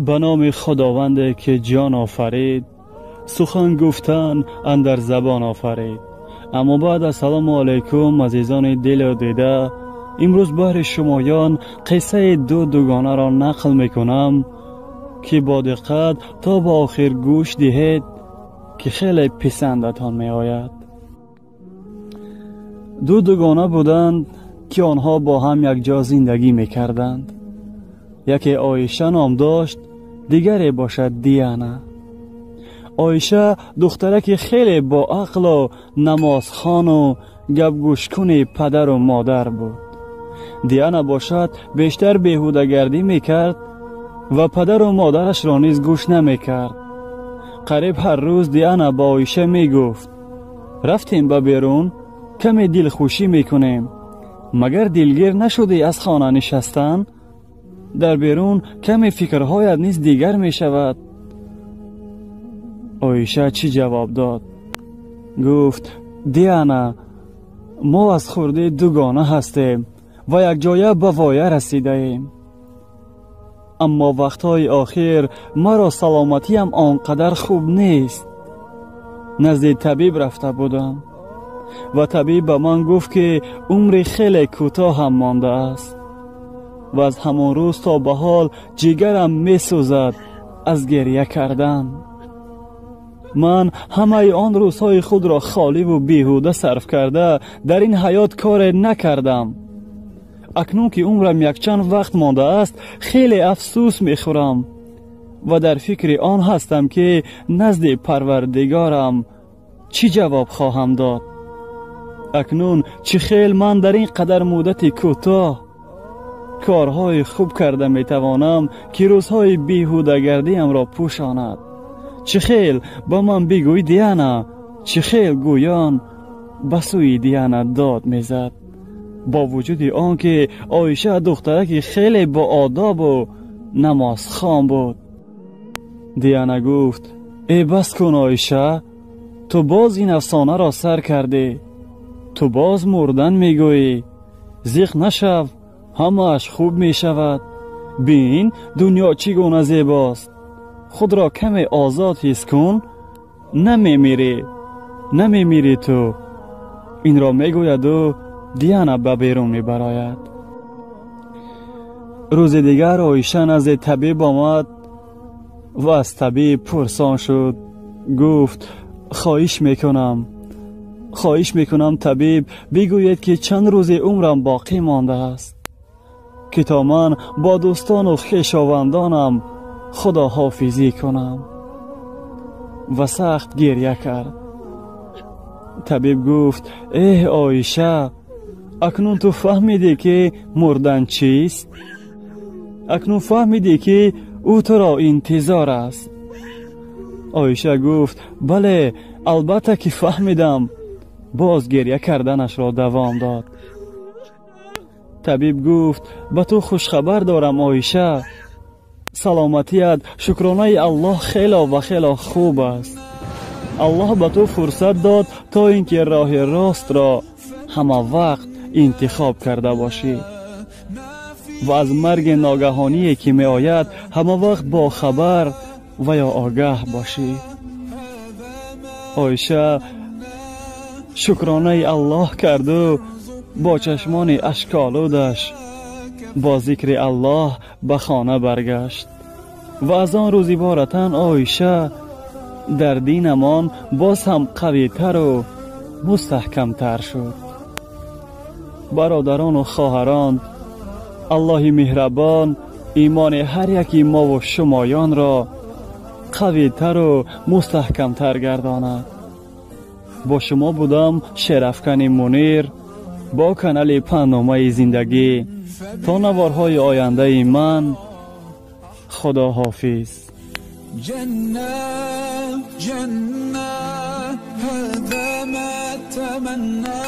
به نام خداوند که جان آفرید، سخن گفتن اندر زبان آفرید. اما بعد السلام علیکم عزیزان دل و دیده، امروز بر شمایان قصه دوگانه را نقل میکنم که با دقت تا به آخر گوش دهید که خیلی پسندتان می آید. دوگانه بودند که آنها با هم یک جا زندگی می کردند. یکی عایشه نام داشت، دیگری باشد دیانا. عایشه دخترک خیلی با عقل و نمازخوان و گپ گوشکن پدر و مادر بود. دیانا باشد بیشتر بیهوده‌گردی میکرد و پدر و مادرش را نیز گوش نمیکرد. قریب هر روز دیانا با عایشه میگفت رفتیم به بیرون کمی دلخوشی میکنیم، مگر دلگیر نشدی از خانه نشستن؟ در بیرون کمی فکرهایت نیز دیگر میشود. عایشه چی جواب داد؟ گفت دیانا، ما از خورده دوگانه هستیم و یک جایه به وایه رسیده ایم. اما وقتهای آخر مرا سلامتیم آنقدر خوب نیست. نزد طبیب رفته بودم و طبیب به من گفت که عمر خیلی کوتاه هم مانده است و از همان روز تا به حال جگرم می سوزد از گریه کردن. من همه آن روزهای خود را خالی و بیهوده صرف کرده در این حیات کار نکردم. اکنون که عمرم یک چند وقت مانده است خیلی افسوس می خورم و در فکر آن هستم که نزد پروردگارم چی جواب خواهم داد. اکنون چه خیل من در این قدر مدت کوتاه کارهای خوب کرده می توانم که روزهای بیهوده گردیم را پوشاند. چه خیل با من بگوی دیانا، چه خیل گویان به سوی دیانا داد میزد. با وجود آن که عایشه دخترک خیلی با آداب و نمازخوان بود. دیانا گفت ای بس کن عایشه، تو باز این افسانه را سر کردی، تو باز مردن میگویی. زیخ نشو، همه اش خوب میشود. بین دنیا چگونه زیباست. خود را کمی آزاد حس کن، نمیمیری تو. این را میگوید و دیانا به بیرون میبراید. روز دیگر عایشه نزد طبیب آمد و از طبیب پرسان شد. گفت خواهش میکنم طبیب بگوید که چند روز عمرم باقی مانده است که تا من با دوستان و خویشاوندانم خدا حافظی کنم. و سخت گریه کرد. طبیب گفت ای عایشه، اکنون تو فهمیدی که مردن چیست؟ اکنون فهمیدی که او تو را انتظار است؟ عایشه گفت بله البته که فهمیدم. باز گریه کردنش را دوام داد. طبیب گفت به تو خوشخبر دارم عایشه، سلامتیت شکرانه الله خیلی و خیلی خوب است. الله به تو فرصت داد تا اینکه راه راست را همه وقت انتخاب کرده باشی و از مرگ ناگهانی که می آید همه وقت با خبر و یا آگاه باشی. عایشه شکرانه الله کرد و با چشمان اشک‌آلودش با ذکر الله به خانه برگشت. و از آن روز عبارتاً عایشه در دینمان باز هم قوی‌تر و مستحکم‌تر شد. برادران و خواهران، الله مهربان ایمان هر یکی ما و شمایان را قوی‌تر و مستحکم‌تر گرداند. با شما بودم شرفکن منیر با کانال پهنامه زندگی. تا نوارهای آینده من، خدا حافظ. جنة هذا ما تمنى